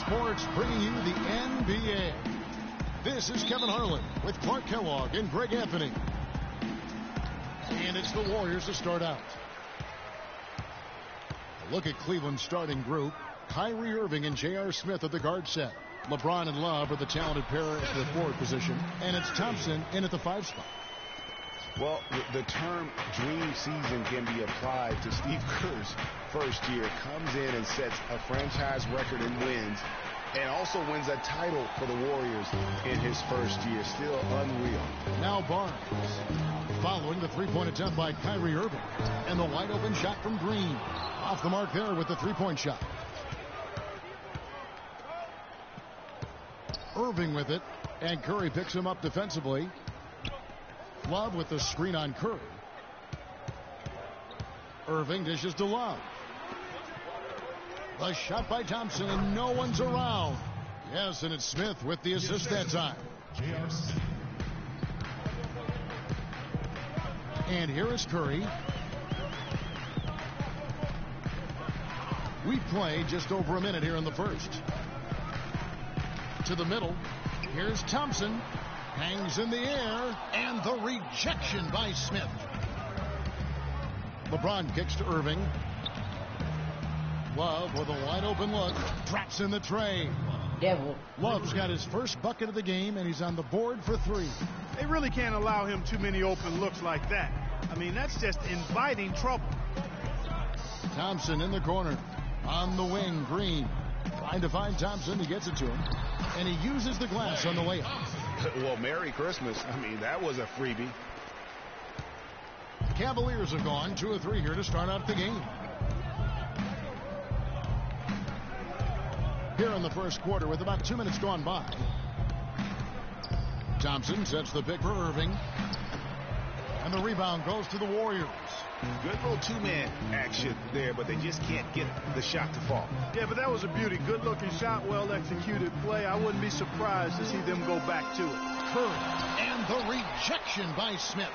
Sports bringing you the NBA. This is Kevin Harlan with Clark Kellogg and Greg Anthony. And it's the Warriors to start out. A look at Cleveland's starting group. Kyrie Irving and J.R. Smith at the guard set. LeBron and Love are the talented pair at the forward position. And it's Thompson in at the 5 spot. Well, the term dream season can be applied to Steve Kerr's first year. Comes in and sets a franchise record in wins, and also wins a title for the Warriors in his first year. Still unreal. Now Barnes, following the three-point attempt by Kyrie Irving, and the wide-open shot from Green. Off the mark there with the three-point shot. Irving with it, and Curry picks him up defensively. Love with the screen on Curry. Irving dishes to Love. The shot by Thompson, and no one's around. Yes, and it's Smith with the assist that time. And here is Curry. We play just over a minute here in the first. To the middle. Here's Thompson. Hangs in the air, and the rejection by Smith. LeBron kicks to Irving. Love with a wide open look. Drops in the tray. Love's got his first bucket of the game, and he's on the board for 3. They really can't allow him too many open looks like that. I mean, that's just inviting trouble. Thompson in the corner. On the wing, Green. Trying to find Thompson. He gets it to him. And he uses the glass on the layup. Well, Merry Christmas. I mean, that was a freebie. The Cavaliers have gone 2 of 3 here to start out the game. Here in the first quarter with about 2 minutes gone by. Thompson sets the pick for Irving. And the rebound goes to the Warriors. Good little two-man action there, but they just can't get the shot to fall. Yeah, but that was a beauty. Good-looking shot, well-executed play. I wouldn't be surprised to see them go back to it. Curry, and the rejection by Smith.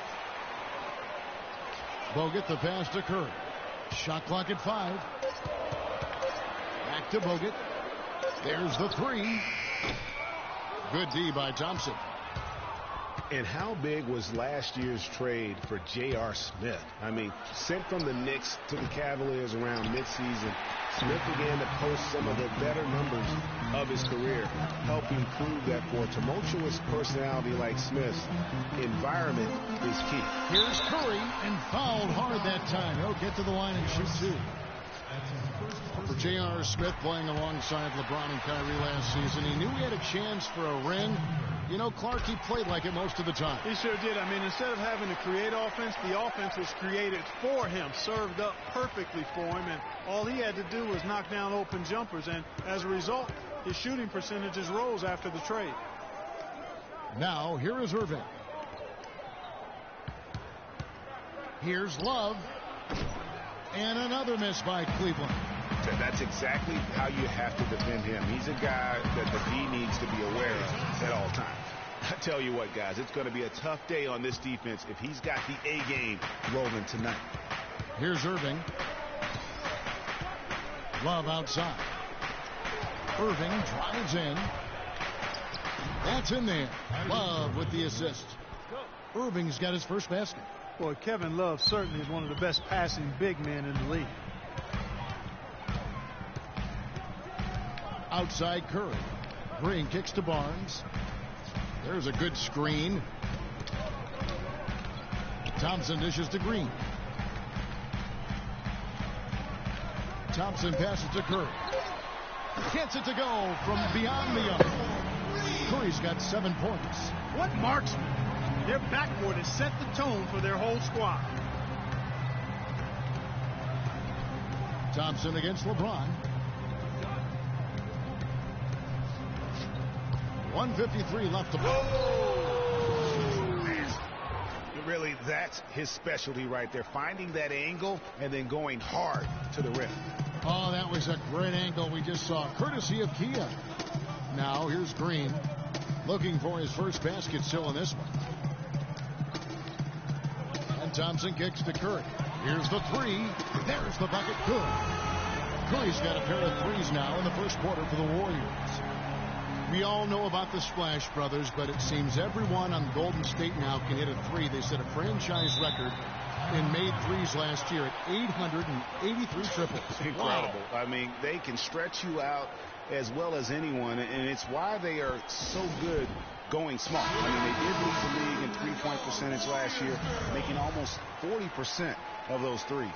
Bogut the pass to Curry. Shot clock at 5. Back to Bogut. There's the 3. Good D by Thompson. And how big was last year's trade for J.R. Smith? I mean, sent from the Knicks to the Cavaliers around midseason. Smith began to post some of the better numbers of his career, helping prove that for a tumultuous personality like Smith's, environment is key. Here's Curry, and fouled hard that time. He'll get to the line and shoot 2. For J.R. Smith, playing alongside LeBron and Kyrie last season, he knew he had a chance for a ring. You know, Clark, he played like it most of the time. He sure did. I mean, instead of having to create offense, the offense was created for him, served up perfectly for him, and all he had to do was knock down open jumpers, and as a result, his shooting percentages rose after the trade. Now, here is Irving. Here's Love. And another miss by Cleveland. That's exactly how you have to defend him. He's a guy that the D needs to be aware of at all times. I tell you what, guys, it's going to be a tough day on this defense if he's got the A game rolling tonight. Here's Irving. Love outside. Irving drives in. That's in there. Love with the assist. Irving's got his first basket. Boy, Kevin Love certainly is one of the best passing big men in the league. Outside Curry. Green kicks to Barnes. There's a good screen. Thompson dishes to Green. Thompson passes to Curry. Gets it to go from beyond the arc. Curry's got 7 points. What marksman? Their backboard has set the tone for their whole squad. Thompson against LeBron. 1:53 left to play. Really, that's his specialty right there. Finding that angle and then going hard to the rim. Oh, that was a great angle we just saw, courtesy of Kia. Now, here's Green. Looking for his first basket still in this one. And Thompson kicks to Curry. Here's the 3. There's the bucket. Good. Curry's got a pair of threes now in the first quarter for the Warriors. We all know about the Splash Brothers, but it seems everyone on Golden State now can hit a three. They set a franchise record in made threes last year at 883 triples. Incredible. Wow. I mean, they can stretch you out as well as anyone, and it's why they are so good going small. I mean, they did lead the league in three-point percentage last year, making almost 40% of those threes.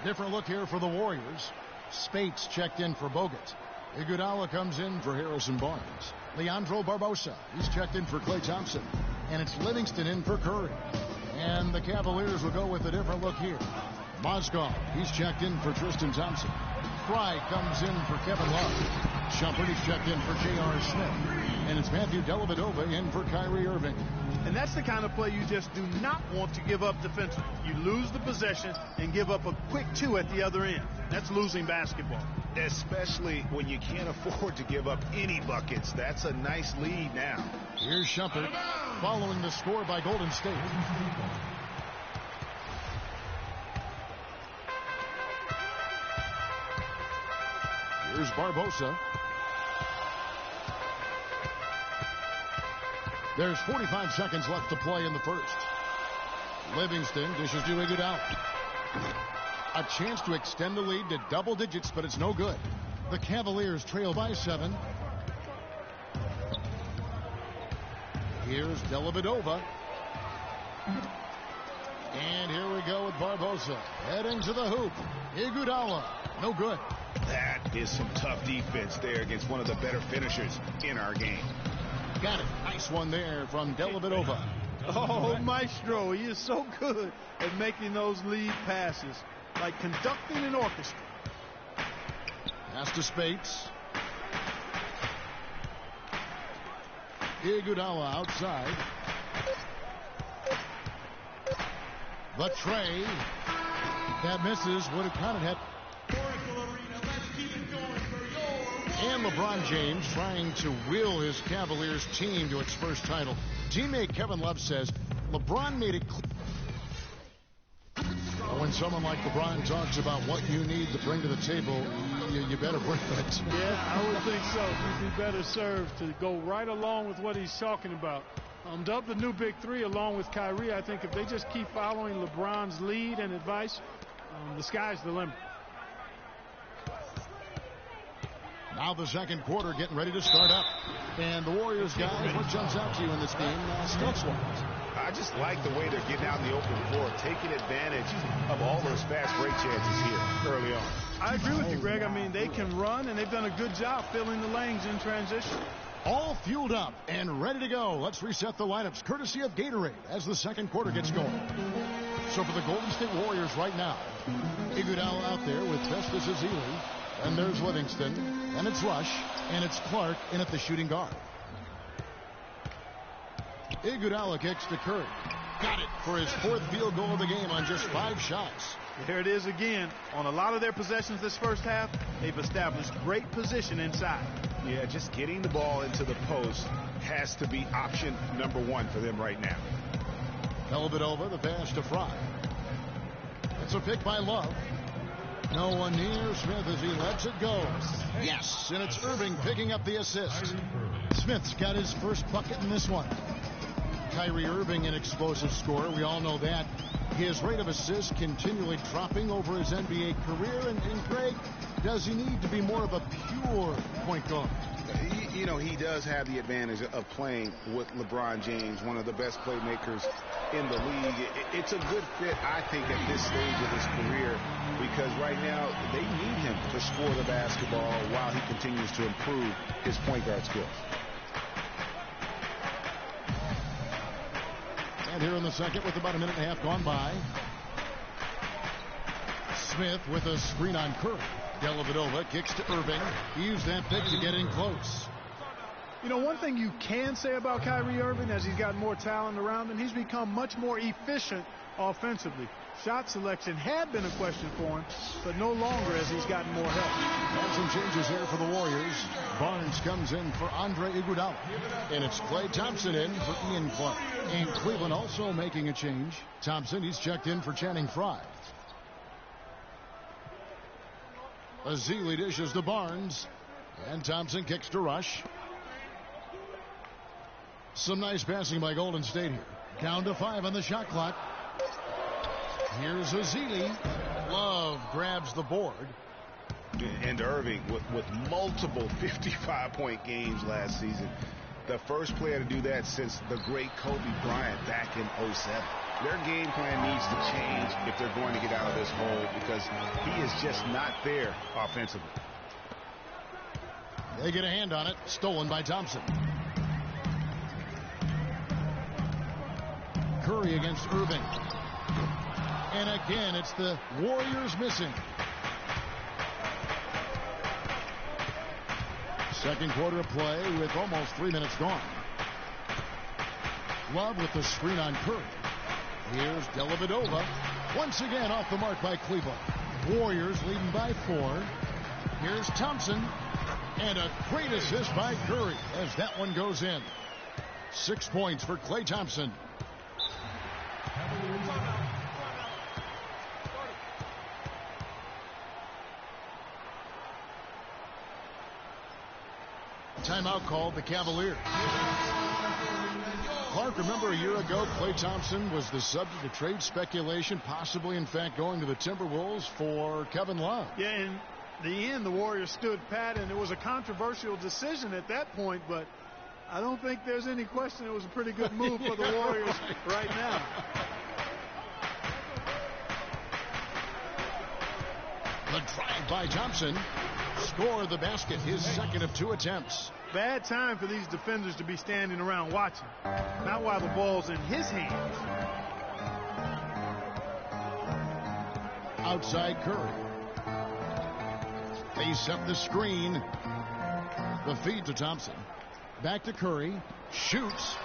Different look here for the Warriors. Spates checked in for Bogut. Iguodala comes in for Harrison Barnes. Leandro Barbosa, he's checked in for Klay Thompson. And it's Livingston in for Curry. And the Cavaliers will go with a different look here. Mozgov, he's checked in for Tristan Thompson. Fry comes in for Kevin Love. Shumpert, he's checked in for J.R. Smith. And it's Matthew Dellavedova in for Kyrie Irving. And that's the kind of play you just do not want to give up defensively. You lose the possession and give up a quick two at the other end. That's losing basketball. Especially when you can't afford to give up any buckets. That's a nice lead now. Here's Shumpert following the score by Golden State. Here's Barbosa. There's 45 seconds left to play in the first. Livingston dishes to Iguodala. A chance to extend the lead to double digits, but it's no good. The Cavaliers trail by 7. Here's Dellavedova. And here we go with Barbosa. Heading to the hoop. Iguodala. No good. That is some tough defense there against one of the better finishers in our game. Got it. Nice one there from Dellavedova. Oh, Maestro, he is so good at making those lead passes, like conducting an orchestra. Pass to Spates. Iguodala outside. The tray that misses would have counted had. And LeBron James trying to will his Cavaliers team to its first title. Teammate Kevin Love says LeBron made it clear. When someone like LeBron talks about what you need to bring to the table, you better bring it. Yeah, I would think so. He'd be better served to go right along with what he's talking about. Dub the new big three along with Kyrie. I think if they just keep following LeBron's lead and advice, the sky's the limit. Now the second quarter getting ready to start up. And the Warriors, guys, what jumps out to you in this game? Stats-wise. I just like the way they're getting out in the open floor, taking advantage of all those fast break chances here early on. I agree with you, Greg. I mean, they can run, and they've done a good job filling the lanes in transition. All fueled up and ready to go. Let's reset the lineups, courtesy of Gatorade, as the second quarter gets going. So for the Golden State Warriors right now, Iguodala out there with Festus Ezeli. And there's Livingston, and it's Rush, and it's Clark in at the shooting guard. Iguodala kicks to Curry. Got it for his fourth field goal of the game on just 5 shots. There it is again. On a lot of their possessions this first half, they've established great position inside. Yeah, just getting the ball into the post has to be option number 1 for them right now. Dellavedova, the pass to Fry. It's a pick by Love. No one near Smith as he lets it go. Yes, and it's Irving picking up the assist. Smith's got his first bucket in this one. Kyrie Irving, an explosive scorer. We all know that. His rate of assists continually dropping over his NBA career. And Greg, does he need to be more of a pure point guard? You know, he does have the advantage of playing with LeBron James, one of the best playmakers in the league. It's a good fit, I think, at this stage of his career, because right now they need him to score the basketball while he continues to improve his point guard skills. And here in the second with about a minute and a half gone by, Smith with a screen on Curry. Dellavedova kicks to Irving. He used that pick to get in close. You know, one thing you can say about Kyrie Irving, as he's got more talent around him, he's become much more efficient offensively. Shot selection had been a question for him, but no longer as he's gotten more help. And some changes here for the Warriors. Barnes comes in for Andre Iguodala. And it's Klay Thompson in for Ian Clark. And Cleveland also making a change. Thompson, he's checked in for Channing Frye. Azili dishes to Barnes. And Thompson kicks to Rush. Some nice passing by Golden State here. Down to 5 on the shot clock. Here's Azili. Love grabs the board. And Irving with multiple 55-point games last season. The first player to do that since the great Kobe Bryant back in '07. Their game plan needs to change if they're going to get out of this hole, because he is just not there offensively. They get a hand on it. Stolen by Thompson. Curry against Irving. And again, it's the Warriors missing. Second quarter of play with almost 3 minutes gone. Love with the screen on Curry. Here's Dellavedova. Once again off the mark by Cleveland. Warriors leading by 4. Here's Thompson. And a great assist by Curry as that one goes in. 6 points for Klay Thompson. Timeout called the Cavaliers. Clark, remember a year ago, Klay Thompson was the subject of trade speculation, possibly, in fact, going to the Timberwolves for Kevin Love. Yeah, in the end, the Warriors stood pat, and it was a controversial decision at that point, but I don't think there's any question it was a pretty good move for the Warriors right now. The drive by Thompson. Score the basket, his second of 2 attempts. Bad time for these defenders to be standing around watching. Not while the ball's in his hands. Outside Curry. They set the screen. The feed to Thompson. Back to Curry. Shoots.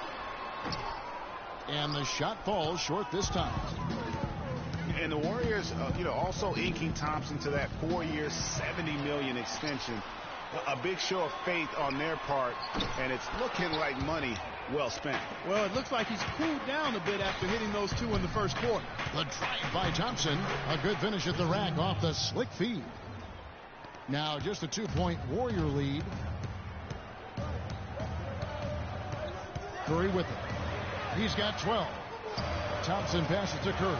And the shot falls short this time. And the Warriors, also inking Thompson to that 4-year, $70 million extension. A big show of faith on their part, and it's looking like money well spent. Well, it looks like he's cooled down a bit after hitting those 2 in the first quarter. The drive by Thompson. A good finish at the rack off the slick feed. Now just a 2-point Warrior lead. Curry with it. He's got 12. Thompson passes to Curry.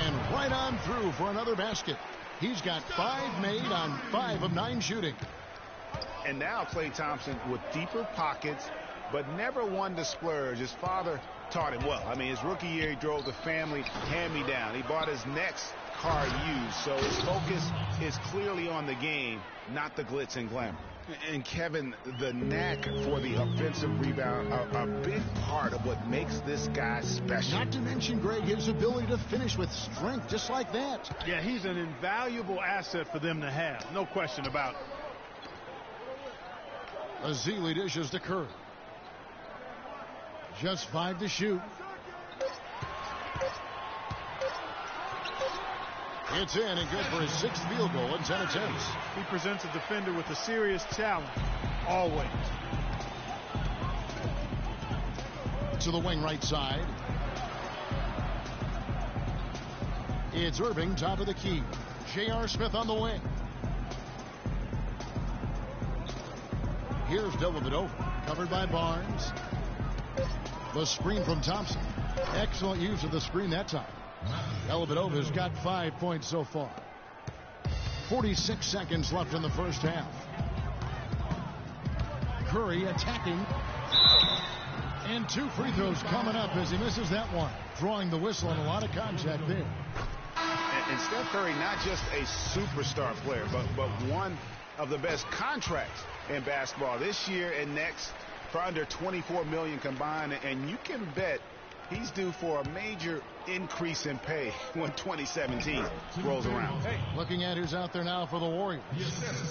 And right on through for another basket. He's got 5 made on 5 of 9 shooting. And now Klay Thompson with deeper pockets, but never one to splurge. His father taught him well. I mean, his rookie year, he drove the family hand-me-down. He bought his next car used, so his focus is clearly on the game, not the glitz and glamour. And Kevin, the knack for the offensive rebound, a big part of what makes this guy special. Not to mention, Greg, his ability to finish with strength, just like that. Yeah, he's an invaluable asset for them to have. No question about it. Azili dishes to Curry. Just 5 to shoot. It's in and good for his 6th field goal in 10 attempts. He presents a defender with a serious challenge, always. To the wing right side. It's Irving, top of the key. J.R. Smith on the wing. Here's Dellavedova, covered by Barnes. The screen from Thompson. Excellent use of the screen that time. Dellavedova's got 5 points so far. 46 seconds left in the first half. Curry attacking. And 2 free throws coming up as he misses that one. Drawing the whistle and a lot of contact there. And Steph Curry, not just a superstar player, but one of the best contracts in basketball this year and next for under $24 million combined. And you can bet he's due for a major increase in pay when 2017 rolls around. Looking at who's out there now for the Warriors.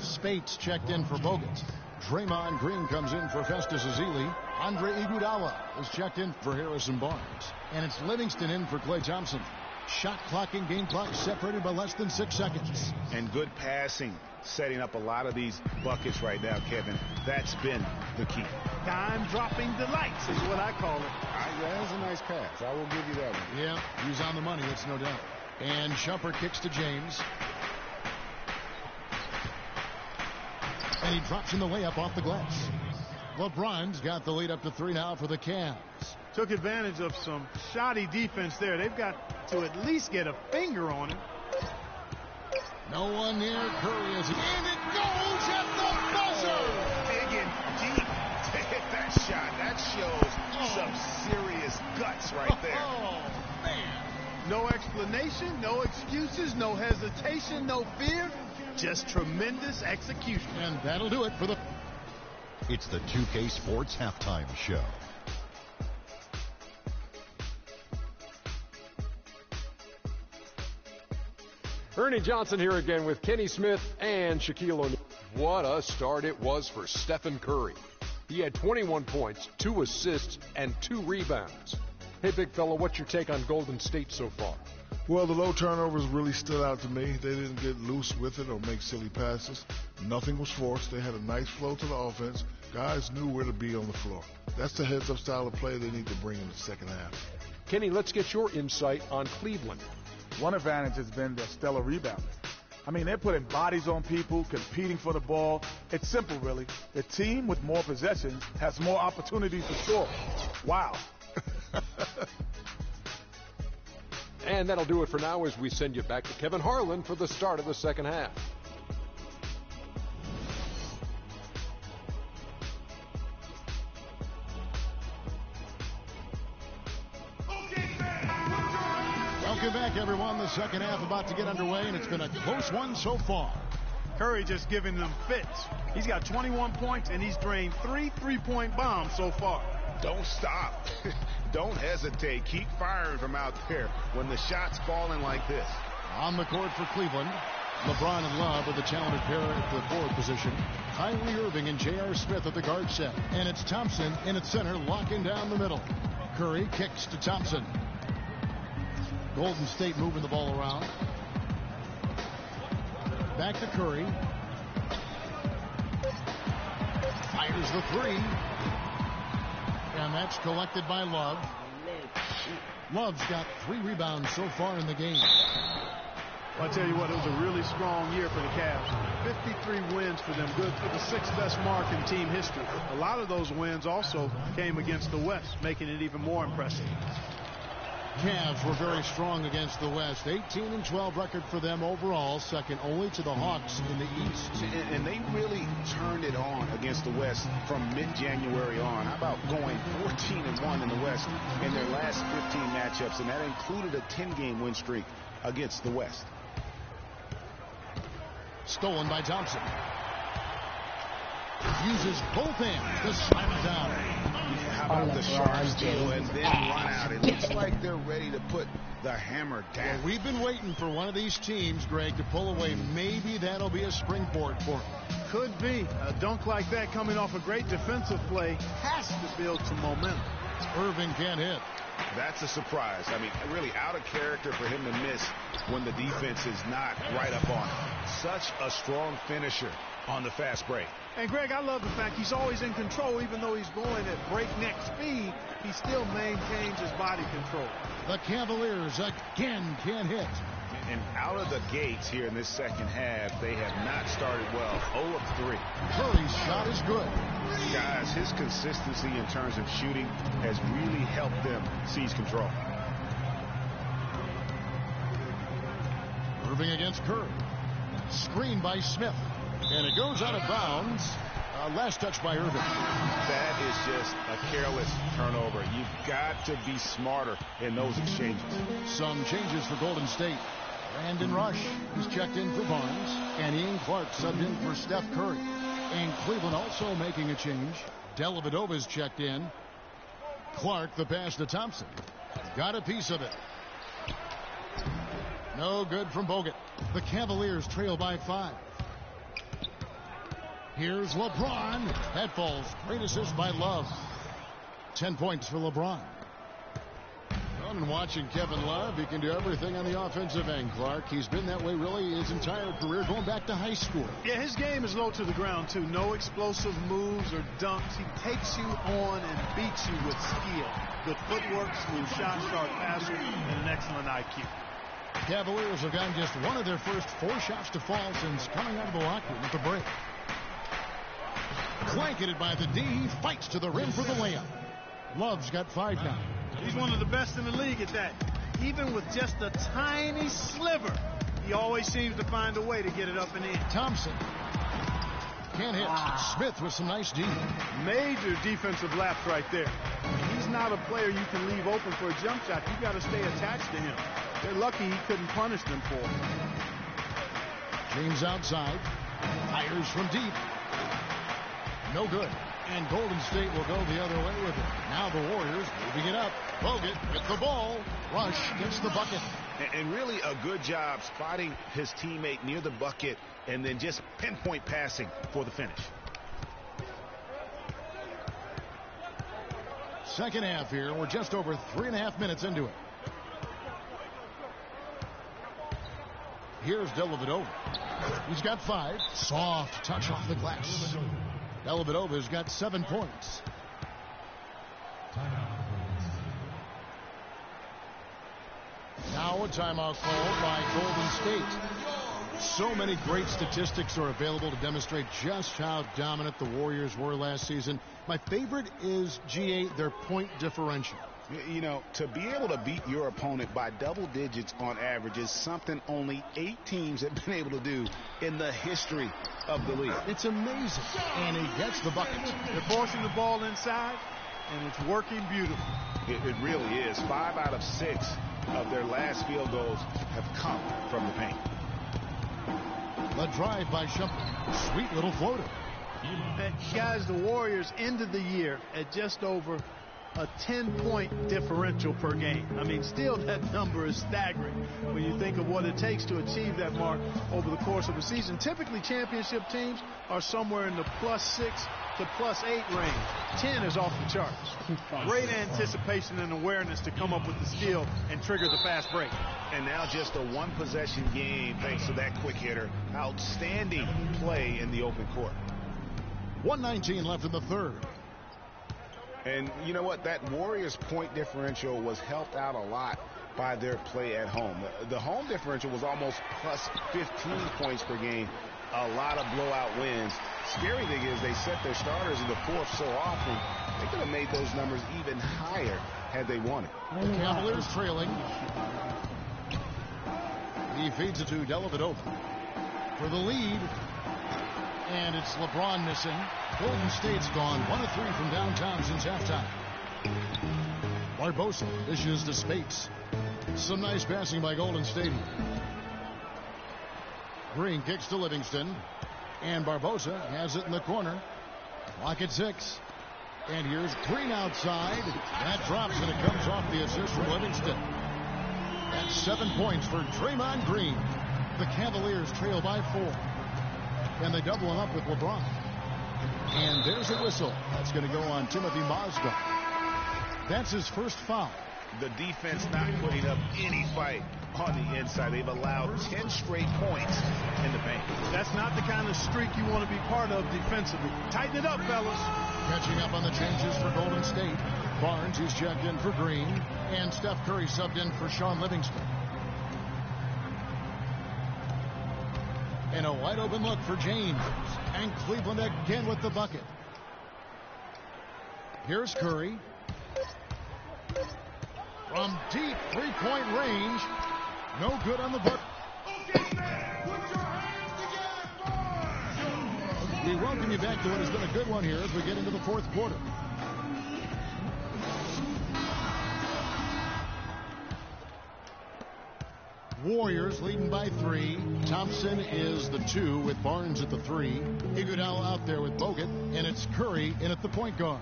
Spates checked in for Bogut. Draymond Green comes in for Festus Ezeli. Andre Iguodala is checked in for Harrison Barnes. And it's Livingston in for Klay Thompson. Shot clock and game clock separated by less than 6 seconds. And good passing, setting up a lot of these buckets right now, Kevin. That's been the key. Dime-dropping delights is what I call it. That was a nice pass. I will give you that one. Yeah, he's on the money, it's no doubt. And Shumpert kicks to James. And he drops in the layup off the glass. LeBron's got the lead up to 3 now for the Cavs. Took advantage of some shoddy defense there. They've got to at least get a finger on him. No one near Curry as and it goes at the buzzer. Digging deep to hit that shot. That shows some serious guts right there. Oh, man. No explanation, no excuses, no hesitation, no fear. Just tremendous execution. And that'll do it for the... It's the 2K Sports Halftime Show. Ernie Johnson here again with Kenny Smith and Shaquille O'Neal. What a start it was for Stephen Curry. He had 21 points, 2 assists, and 2 rebounds. Hey, big fella, what's your take on Golden State so far? Well, the low turnovers really stood out to me. They didn't get loose with it or make silly passes. Nothing was forced. They had a nice flow to the offense. Guys knew where to be on the floor. That's the heads-up style of play they need to bring in the second half. Kenny, let's get your insight on Cleveland. One advantage has been their stellar rebounding. I mean, they're putting bodies on people, competing for the ball. It's simple, really. The team with more possessions has more opportunities to score. Wow. And that'll do it for now as we send you back to Kevin Harlan for the start of the second half. Welcome back, everyone. The second half about to get underway, and it's been a close one so far. Curry just giving them fits. He's got 21 points, and he's drained 3 three-point bombs so far. Don't stop. Don't hesitate. Keep firing from out there when the shot's falling like this. On the court for Cleveland, LeBron and Love are the talented pair at the forward position. Kyrie Irving and J.R. Smith at the guard set. And it's Thompson in at center, locking down the middle. Curry kicks to Thompson. Golden State moving the ball around. Back to Curry. Fires the 3. And that's collected by Love. Love's got 3 rebounds so far in the game. I'll tell you what, it was a really strong year for the Cavs. 53 wins for them, good for the 6th best mark in team history. A lot of those wins also came against the West, making it even more impressive. Cavs were very strong against the West. 18-12 record for them overall, second only to the Hawks in the East. And they really turned it on against the West from mid-January on. How about going 14-1 in the West in their last 15 matchups, and that included a 10-game win streak against the West. Stolen by Thompson. Uses both hands to slam it down. How about the sharp steal and then run out? It looks like they're ready to put the hammer down. Well, we've been waiting for one of these teams, Greg, to pull away. Maybe that'll be a springboard for them. Could be. A dunk like that coming off a great defensive play has to build some momentum. Irving can't hit. That's a surprise. I mean, really out of character for him to miss when the defense is not right up on him. Such a strong finisher on the fast break. And, Greg, I love the fact he's always in control. Even though he's going at breakneck speed, he still maintains his body control. The Cavaliers again can't hit. And out of the gates here in this second half, they have not started well. 0 of 3. Curry's shot is good. Guys, his consistency in terms of shooting has really helped them seize control. Irving against Curry. Screen by Smith. And it goes out of bounds. Last touch by Irving. That is just a careless turnover. You've got to be smarter in those exchanges. Some changes for Golden State. Brandon Rush is checked in for Barnes. And Ian Clark subbed in for Steph Curry. And Cleveland also making a change. Dellavedova's checked in. Clark, the pass to Thompson. Got a piece of it. No good from Bogut. The Cavaliers trail by 5. Here's LeBron. That falls. Great assist by Love. 10 points for LeBron. And watching Kevin Love, he can do everything on the offensive end, Clark. He's been that way really his entire career, going back to high school. Yeah, his game is low to the ground, too. No explosive moves or dunks. He takes you on and beats you with skill. Good footwork, smooth shot, sharp passer, and an excellent IQ. Cavaliers have gotten just one of their first 4 shots to fall since coming out of the locker room at the break. Blanketed by the D. He fights to the rim for the layup. Love's got 5 now. He's one of the best in the league at that. Even with just a tiny sliver, he always seems to find a way to get it up and in. Thompson can't hit. Smith with some nice D. Major defensive lapse right there. He's not a player you can leave open for a jump shot. You got to stay attached to him. They're lucky he couldn't punish them for it. James outside. Fires from deep. No good. And Golden State will go the other way with it. Now the Warriors moving it up. Bogut with the ball. Rush gets the bucket. And really a good job spotting his teammate near the bucket and then just pinpoint passing for the finish. Second half here. We're just over 3.5 minutes into it. Here's Dellavedova. He's got 5. Soft touch off the glass. Dellavedova's got 7 points. Now a timeout called by Golden State. So many great statistics are available to demonstrate just how dominant the Warriors were last season. My favorite is, GA, their point differential. You know, to be able to beat your opponent by double digits on average is something only 8 teams have been able to do in the history of the league. It's amazing. And he gets the bucket. They're forcing the ball inside, and it's working beautifully. It really is. 5 out of 6 of their last field goals have come from the paint. The drive by Shumpert. Sweet little floater. Guys, the Warriors ended the year at just over a 10-point differential per game. I mean, still that number is staggering when you think of what it takes to achieve that mark over the course of a season. Typically, championship teams are somewhere in the +6 to +8 range. 10 is off the charts. Great anticipation and awareness to come up with the steal and trigger the fast break. And now just a 1-possession game thanks to that quick hitter. Outstanding play in the open court. 1:19 left in the third. And you know what? That Warriors point differential was helped out a lot by their play at home. The home differential was almost +15 points per game. A lot of blowout wins. Scary thing is they set their starters in the fourth so often, they could have made those numbers even higher had they wanted. The Cavaliers trailing. He feeds it to Dellavedova for the lead. And it's LeBron missing. Golden State's gone 1 of 3 from downtown since halftime. Barbosa dishes to Spates. Some nice passing by Golden State. Green kicks to Livingston. And Barbosa has it in the corner. Clock at 6. And here's Green outside. That drops and it comes off the assist from Livingston. That's 7 points for Draymond Green. The Cavaliers trail by 4. And they double him up with LeBron. And there's a whistle. That's going to go on Timothy Mozgov. That's his first foul. The defense not putting up any fight on the inside. They've allowed 10 straight points in the paint. That's not the kind of streak you want to be part of defensively. Tighten it up, fellas. Catching up on the changes for Golden State. Barnes, who's checked in for Green. And Steph Curry subbed in for Sean Livingston. And a wide open look for James. And Cleveland again with the bucket. Here's Curry. From deep three-point range. No good on the bucket. We welcome you back to what has been a good one here as we get into the fourth quarter. Warriors leading by 3. Thompson is the 2 with Barnes at the 3. Iguodala out there with Bogut, and it's Curry in at the point guard.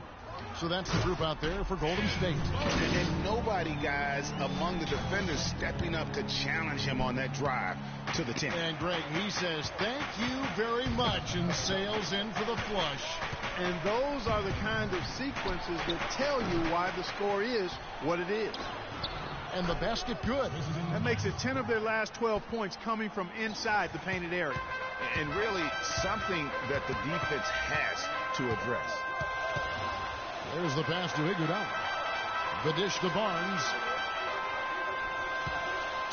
So that's the group out there for Golden State. And nobody, guys, among the defenders stepping up to challenge him on that drive to the 10. And Greg, he says, thank you very much, and sails in for the flush. And those are the kind of sequences that tell you why the score is what it is. And the basket good. That makes it 10 of their last 12 points coming from inside the painted area. And really something that the defense has to address. There's the pass to Iguodala. The dish to Barnes.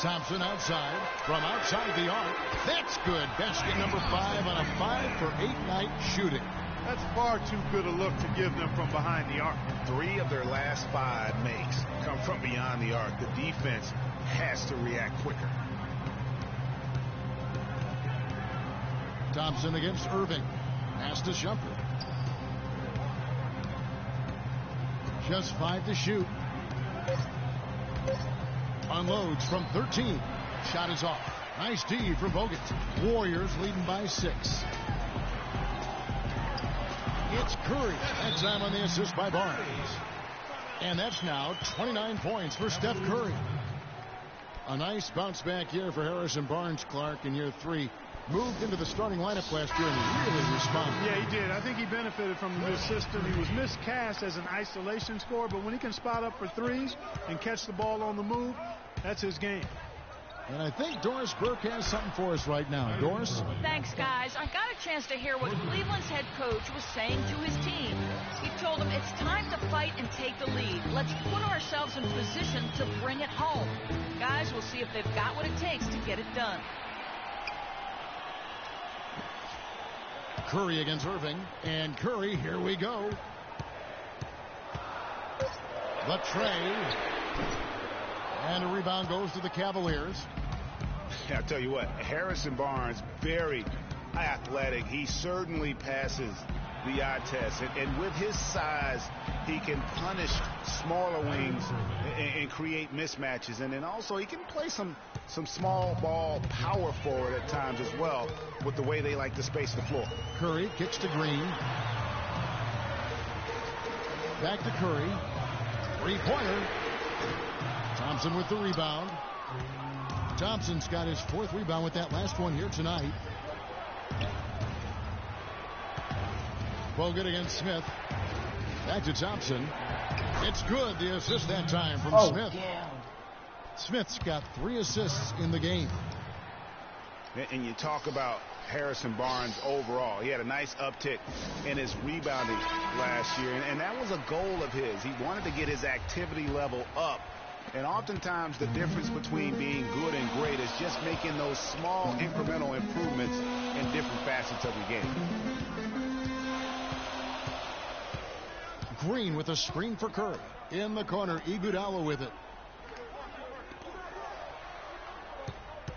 Thompson outside, from outside the arc. That's good. Basket number 5 on a 5-for-8 night shooting. That's far too good a look to give them from behind the arc. 3 of their last 5 makes come from beyond the arc. The defense has to react quicker. Thompson against Irving. Pass to Shumpert. Just 5 to shoot. Unloads from 13. Shot is off. Nice D from Bogut. Warriors leading by 6. It's Curry. That time on the assist by Barnes. And that's now 29 points for Steph Curry. A nice bounce back year for Harrison Barnes, Clark, in year 3. Moved into the starting lineup last year and really responded. Yeah, he did. I think he benefited from the new system. He was miscast as an isolation scorer, but when he can spot up for threes and catch the ball on the move, that's his game. And I think Doris Burke has something for us right now. Doris? Thanks, guys. I got a chance to hear what Cleveland's head coach was saying to his team. He told them it's time to fight and take the lead. Let's put ourselves in position to bring it home. Guys, we'll see if they've got what it takes to get it done. Curry against Irving. And Curry, here we go. The tray. And a rebound goes to the Cavaliers. Yeah, I'll tell you what, Harrison Barnes, very athletic. He certainly passes the eye test. And with his size, he can punish smaller wings and create mismatches. And then also he can play some small ball power forward at times as well with the way they like to space the floor. Curry kicks to Green. Back to Curry. 3-pointer. Thompson with the rebound. Thompson's got his 4th rebound with that last one here tonight. Bogut against Smith. Back to Thompson. It's good. The assist that time from Smith. Yeah. Smith's got 3 assists in the game. And you talk about Harrison Barnes overall. He had a nice uptick in his rebounding last year. And that was a goal of his. He wanted to get his activity level up. And oftentimes the difference between being good and great is just making those small incremental improvements in different facets of the game. Green with a screen for Curry. In the corner, Iguodala with it.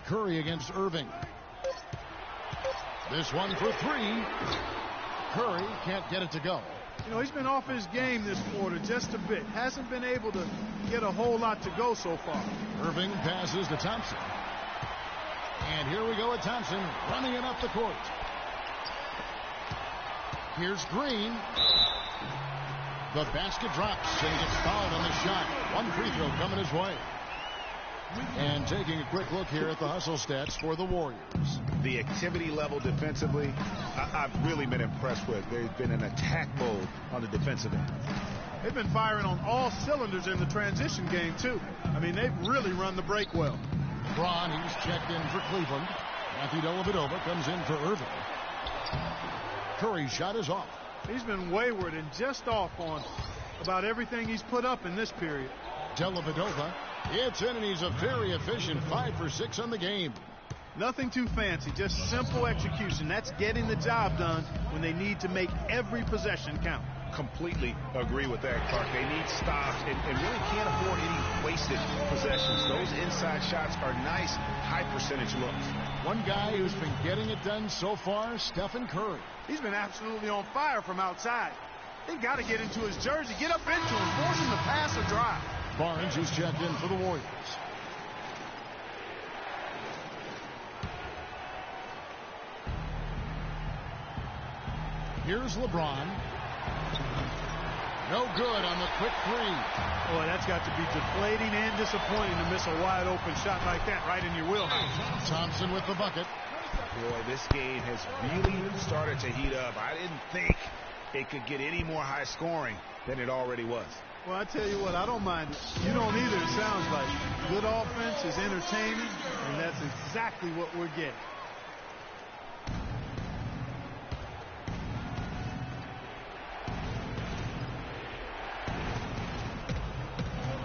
Curry against Irving. This one for 3. Curry can't get it to go. You know, he's been off his game this quarter just a bit. Hasn't been able to get a whole lot to go so far. Irving passes to Thompson. And here we go with Thompson running it up the court. Here's Green. The basket drops and he gets fouled on the shot. 1 free throw coming his way. And taking a quick look here at the hustle stats for the Warriors. The activity level defensively, I've really been impressed with. There's been an attack mode on the defensive end. They've been firing on all cylinders in the transition game, too. I mean, they've really run the break well. Braun, he's checked in for Cleveland. Matthew Dellavedova comes in for Irving. Curry's shot is off. He's been wayward and just off on about everything he's put up in this period. Dellavedova, it's in, and he's a very efficient 5 for 6 on the game. Nothing too fancy, just simple execution. That's getting the job done when they need to make every possession count. Completely agree with that, Clark. They need stops and really can't afford any wasted possessions. Those inside shots are nice, high percentage looks. One guy who's been getting it done so far, Stephen Curry. He's been absolutely on fire from outside. They've got to get into his jersey, get up into him, force him to pass or drive. Barnes is checked in for the Warriors. Here's LeBron. No good on the quick 3. Boy, that's got to be deflating and disappointing to miss a wide open shot like that right in your wheelhouse. Thompson with the bucket. Boy, this game has really started to heat up. I didn't think it could get any more high scoring than it already was. Well, I tell you what, I don't mind it. You don't either, it sounds like. Good offense is entertaining, and that's exactly what we're getting.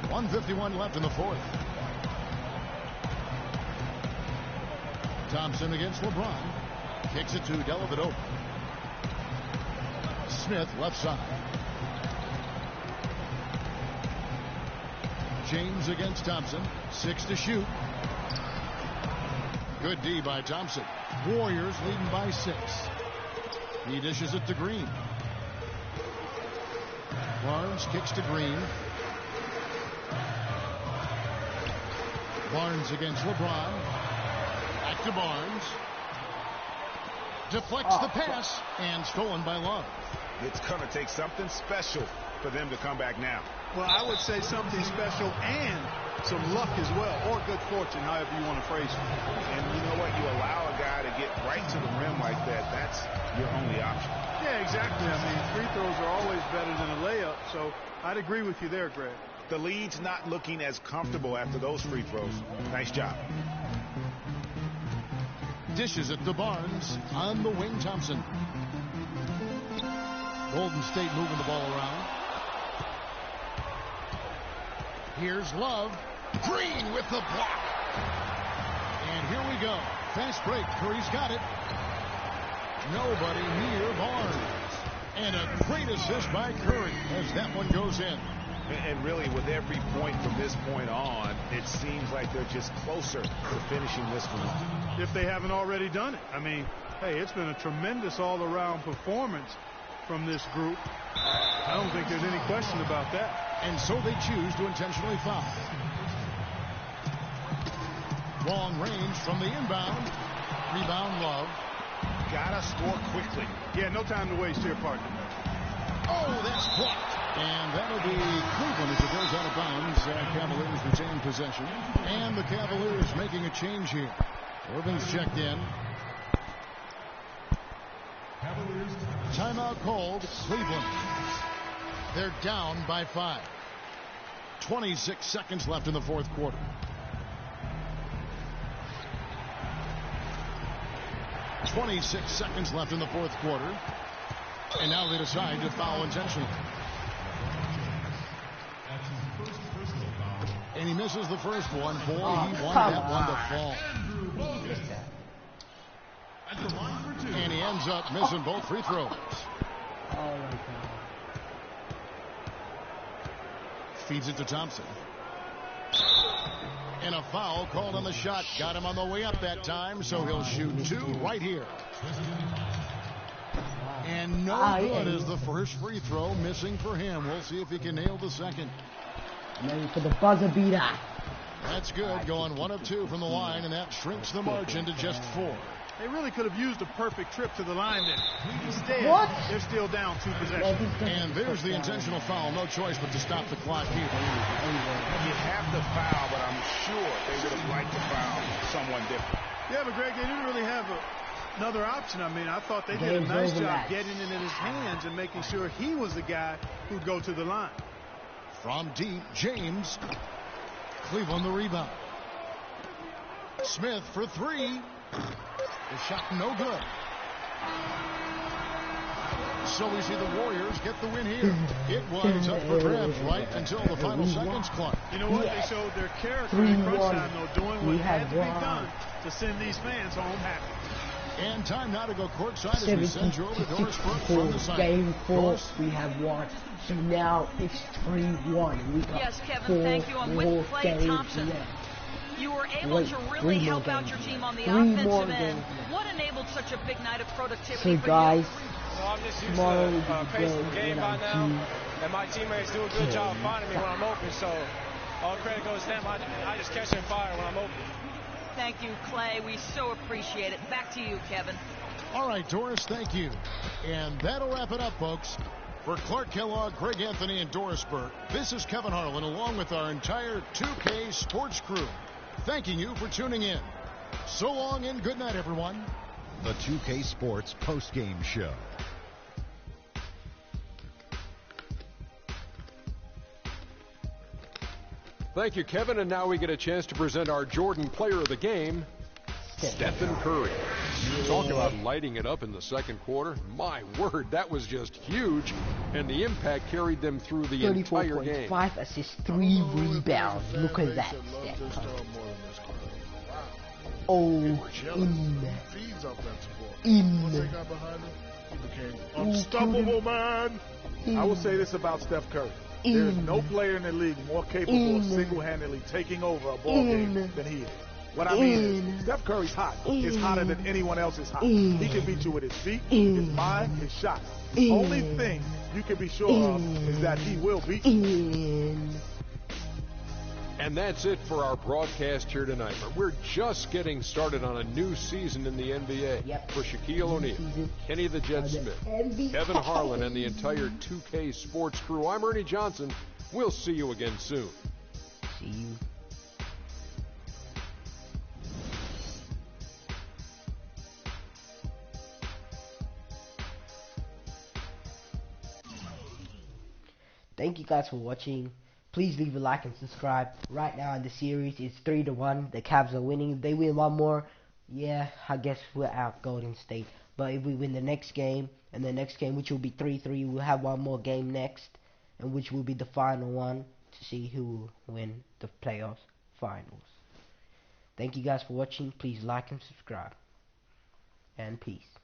.151 left in the 4th. Thompson against LeBron. Kicks it to Dellavedova. Smith left side. James against Thompson. 6 to shoot. Good D by Thompson. Warriors leading by 6. He dishes it to Green. Barnes kicks to Green. Barnes against LeBron. Back to Barnes. Deflects the pass and stolen by Love. It's going to take something special for them to come back now. Well, I would say something special and some luck as well, or good fortune, however you want to phrase it. And you know what? You allow a guy to get right to the rim like that, that's your only option. Yeah, exactly. I mean, free throws are always better than a layup, so I'd agree with you there, Greg. The lead's not looking as comfortable after those free throws. Nice job. Dishes it to Barnes. On the wing, Thompson. Golden State moving the ball around. Here's Love. Green with the block. And here we go. Fast break. Curry's got it. Nobody near Barnes. And a great assist by Curry as that one goes in. And really, with every point from this point on, it seems like they're just closer to finishing this one. If they haven't already done it. I mean, hey, it's been a tremendous all-around performance from this group. I don't think there's any question about that. And so they choose to intentionally foul. Long range from the inbound. Rebound, Love. Gotta score quickly. Yeah, no time to waste here, partner. Oh, that's blocked. And that'll be Cleveland as it goes out of bounds. Cavaliers retain possession. And the Cavaliers making a change here. Irvin's checked in. Timeout called. Cleveland. They're down by 5. 26 seconds left in the fourth quarter. And now they decide to foul intentionally. And he misses the first one. Boy, he wanted that one to fall. And he ends up missing both free throws. Feeds it to Thompson. And a foul called on the shot. Got him on the way up that time, so he'll shoot 2 right here. And no good is the first free throw missing for him. We'll see if he can nail the second. Ready for the buzzer beater. That's good. Going 1 of 2 from the line, and that shrinks the margin to just 4. They really could have used a perfect trip to the line there. Instead, they're still down 2 possessions. And there's the intentional foul. No choice but to stop the clock here. You have to foul, but I'm sure they would have liked to foul someone different. Yeah, but Greg, they didn't really have another option. I mean, I thought they did a nice job getting it in his hands and making sure he was the guy who'd go to the line. From deep, James. Cleveland the rebound. Smith for 3. The shot no good. So we see the Warriors get the win here. It was up for grabs right until the final seconds clock. You know what? They showed their character in crunch time, though, doing what had to be done to send these fans home happy. And time now to go courtside as we send you over to Doris Burke from the side. Game 4, we have won. So now it's 3-1. We got yes, Kevin, thank you. I'm with Klay Thompson. You were able to really help out your team on the offensive end. What enabled such a big night of productivity for guys, you? Well, I'm just used to the pace of the game by now, and my teammates do a good job finding me when I'm open, so all credit goes to them. I just catch and fire when I'm open. Thank you, Klay. We so appreciate it. Back to you, Kevin. All right, Doris, thank you. And that'll wrap it up, folks. For Clark Kellogg, Greg Anthony, and Doris Burke, this is Kevin Harlan along with our entire 2K Sports crew, thanking you for tuning in. So long and good night, everyone. The 2K Sports postgame show. Thank you, Kevin. And now we get a chance to present our Jordan Player of the Game, Stephen Curry. Talk about lighting it up in the second quarter. My word, that was just huge. And the impact carried them through the entire game. 5 assists, 3 rebounds. Look at that. He feeds off that support. Once they got behind him, he became unstoppable, man. I will say this about Steph Curry. There's no player in the league more capable of single-handedly taking over a ball game than he is. What I mean is, Steph Curry's hot. He's hotter than anyone else is hot. He can beat you with his feet, his mind, his shot. The only thing you can be sure of is that he will beat you. And that's it for our broadcast here tonight. But we're just getting started on a new season in the NBA. Yep. For Shaquille O'Neal, Kenny the Jet Smith, Kevin Harlan, and the entire 2K Sports crew, I'm Ernie Johnson. We'll see you again soon. See you. Thank you guys for watching. Please leave a like and subscribe. Right now in the series, it's 3-1. The Cavs are winning. If they win one more, yeah, I guess we're out Golden State. But if we win the next game, and the next game, which will be 3-3, we'll have one more game next, and which will be the final one to see who will win the playoffs finals. Thank you guys for watching. Please like and subscribe. And peace.